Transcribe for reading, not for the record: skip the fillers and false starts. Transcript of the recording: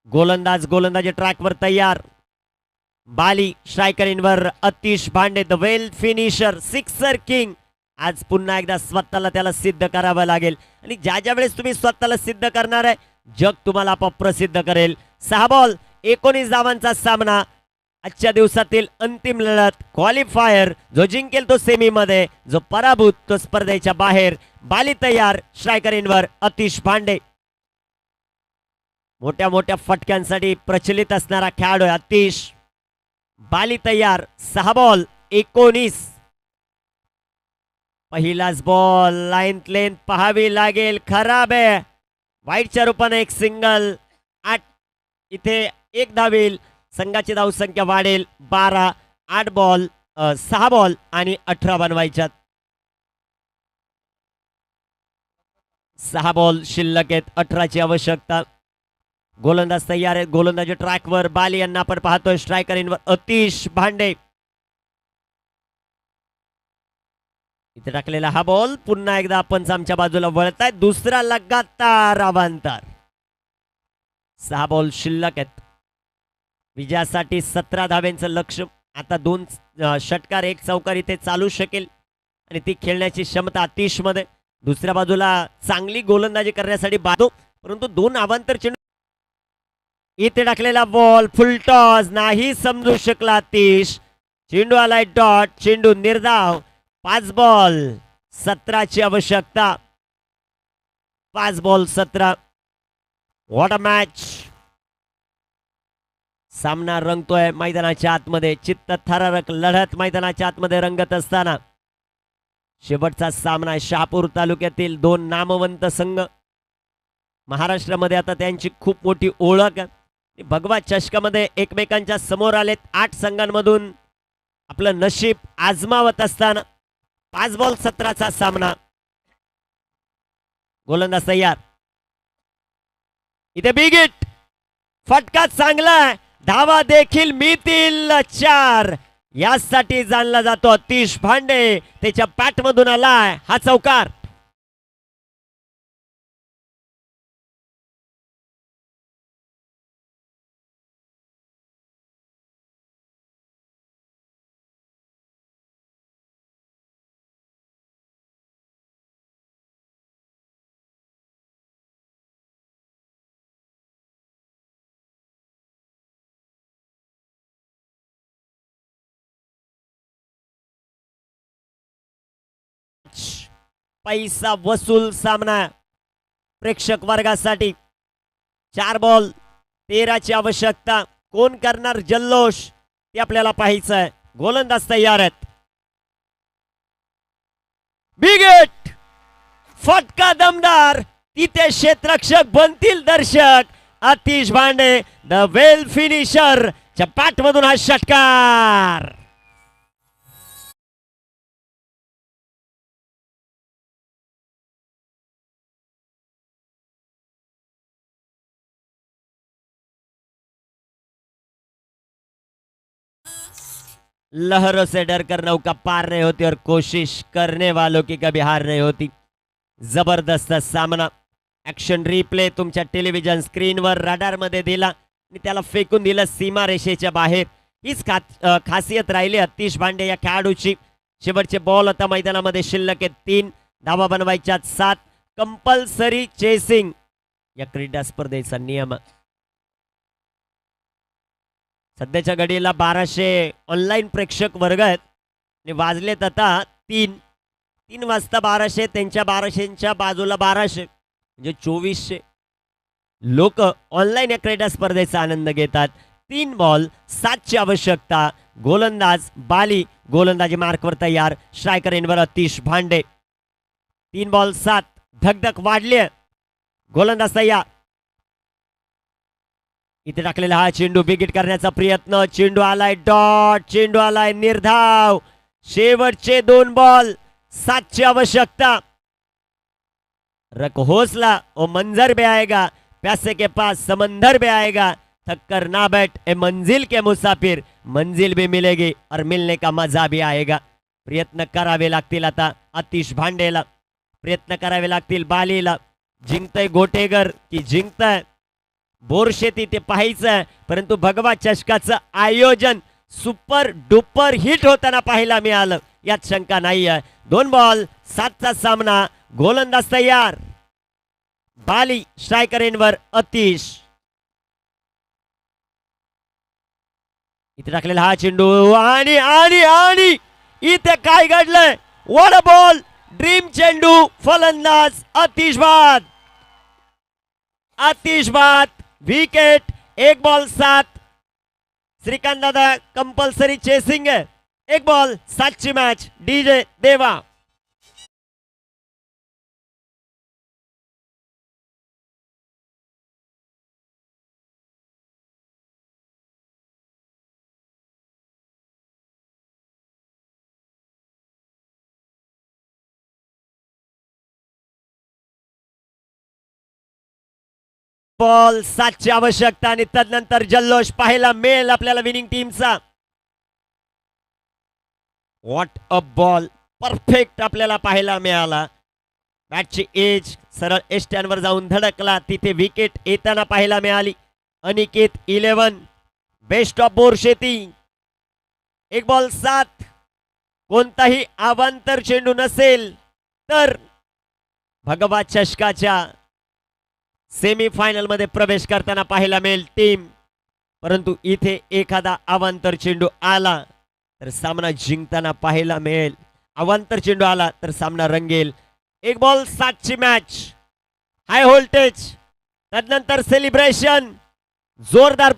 गोलंदाजी ट्रॅकवर तयार. बाली स्ट्रायकर इनवर अतिश भांडे the well finisher sixer king. आज पुन्हा एकदा स्वतःला त्याला सिद्ध करावं लागेल आणि ज्या वेळेस तुम्ही स्वतःला सिद्ध करणार आहे जग तुम्हाला आपोआप प्रसिद्ध करेल. 6 बॉल 19 धावांचा सामना. आजच्या दिवसातील अंतिम लढत क्वालिफायर. जो जिंकेल तो सेमी मध्ये, जो पराभूत तो स्पर्धेच्या बाहेर. बाली तयार स्ट्रायकर इनवर अतिश भांडे. मोठ्या मोठ्या फटक्यांसाठी प्रचलित असणारा खेळाडू अतिश. बाली तयार. 6 बॉल 19. पहिलाच बॉल लाईन लेंथ पाहावी लागेल. खराब आहे. वाईटच्या रूपाने एक सिंगल. 8 इथे 1 धावेल. संघाची धावसंख्या वाढेल 12. 8 बॉल 6 बॉल आणि 18 बनवायच्यात. 6 बॉल शिल्लक आहेत. 18ची आवश्यकता. गोलंदाज तयार आहेत. गोलंदाजी ट्रॅकवर. बाली यांना आपण पाहतोय स्ट्रायकर इनवर अतिश भांडे. इथे टाकलेला हा बॉल पुन्हा एकदा आपण आमच्या बाजूला वळताय. दुसरा लगातार अवांतर. 6 बॉल शिल्लक आहेत. विजयासाठी 17 धावेंचं लक्ष्य. आता 2 षटकार 1 चौकार इथे चालू शकेल आणि ती खेळण्याची क्षमता अतिश मध्ये. दुसऱ्या बाजूला चांगली गोलंदाजी करण्यासाठी बाजू, परंतु 2 अवांतर चेंडू. इथे टाकलेला बॉल फुलटॉस नाही समजू शकला अतिश. चेंडू आलाय डॉट. चेंडू निर्धाव. 5 बॉल 17ची आवश्यकता. 5 बॉल 17. What a match. सामना रंगतोय मैदानाच्या आतमध्ये. चित्त थरारक लढत मैदानाच्या आतमध्ये रंगत असताना शेवटचा सामना आहे. शहापूर तालुक्यातील 2 नामवंत संघ. महाराष्ट्रामध्ये आता त्यांची खूप मोठी ओळख आहे. भगवा चषकामध्ये एकमेकांच्या समोर आलेत. 8 संघांमधून आपलं नशीब आजमावत असताना 5 बॉल 17चा सामना. गोलंदाज तयार. इथे बिग हिट. फटका चांगला. धावा देखील मिळतील 4. यासाठी जाणला जातो अतिश भांडे. त्याच्या पॅट मधून आलाय हा चौकार. पैसा वसूल सामना प्रेक्षक वर्गासाठी. 4 बॉल 13ची आवश्यकता. कोण करणार जल्लोष ते आपल्याला पाहायचं आहे. गोलंदाज तयार आहेत. Big hit. फटका दमदार. तिथे क्षेत्ररक्षक बनतील दर्शक. अतिश भांडे द वेल फिनिशर च्या पॅट मधून हा षटकार. लहरों से डरकर नौका पार नहीं होती और कोशिश करने वालों की कभी हार नहीं होती. जबरदस्त सामना. ऍक्शन रिप्ले तुमच्या टेलिव्हिजन स्क्रीनवर रडार मध्ये दिला आणि त्याला फेकून दिलं सीमा रेषेच्या बाहेर. हीच खासियत राहिली अतिश भांडे या खेळाडूची. शेवटचे बॉल आता मैदानामध्ये शिल्लक आहेत 3. धावा बनवायच्या 7. कंपल्सरी चेसिंग या क्रीडा स्पर्धेचा नियम. सध्याच्या घडीला 1200 ऑनलाईन प्रेक्षक वर्ग आहेत आणि वाजलेत आता 3 वाजता 1200. त्यांच्या 1200च्या बाजूला 1200 म्हणजे 2400 लोक ऑनलाईन या क्रीडा स्पर्धेचा आनंद घेतात. 3 बॉल 7ची आवश्यकता. गोलंदाज बाली. गोलंदाजी मार्कवर तयार. स्ट्रायकर इनवर अतिश भांडे. 3 बॉल 7. धकधक वाढली. गोलंदाज तयार. इथे टाकलेला हा चेंडू बिग हिट करण्याचा प्रयत्न. चेंडू आलाय डॉट. चेंडू आलाय निर्धाव. शेवटचे 2 बॉल 7ची आवश्यकता. रक हौसला ओ मंजर भी आएगा. प्यासे के पास समंदर भी आएगा. थक कर ना बैठ ए मंजिल के मुसाफिर. मंजिल भी मिलेगी और मिलने का मजा भी आएगा. प्रयत्न करावे लागतील आता अतिश भांडेला. प्रयत्न करावे लागतील बालीला. जिंकतय गोटेगर की जिंकतय बोरशेती ते पाहायचं, परंतु भगवा चषकाचं आयोजन सुपर डुपर हिट होताना पाहायला मिळालं, यात शंका नाही आहे. 2 बॉल 7चा सामना. गोलंदाज तयार. बाली स्ट्रायकरेंवर अतिश. इथे टाकलेला हा चेंडू आणि आणि आणि इथे काय घडलंय? What a ball. ड्रीम चेंडू. फलंदाज अतिश बाद. अतिश बाद. विकेट. 1 बॉल 7. श्रीकांत दादा कंपल्सरी चेसिंग आहे. 1 बॉल 7ची मॅच. डीजे देवा. बॉल 7ची आवश्यकता आणि तदनंतर जल्लोष पाहायला मिळेल आपल्याला विनिंग टीमचा. What a ball. परफेक्ट आपल्याला पाहायला मिळाला. बॅटची एज सरळ एस्टॅनवर जाऊन धडकला. तिथे विकेट येताना पाहायला मिळाली. Aniket 11. Best of Borsheti. 1 ball 7. कोणताही अवांतर चेंडू नसेल तर भगवा चषकाच्या सेमीफायनल मध्ये प्रवेश करताना पाहायला मिळेल टीम. परंतु इथे एखादा अवांतर चेंडू आला तर सामना जिंकताना पाहायला मिळेल. अवांतर चेंडू आला तर सामना रंगेल. 1 बॉल 7ची मॅच. High voltage. तदनंतर सेलिब्रेशन. जोरदार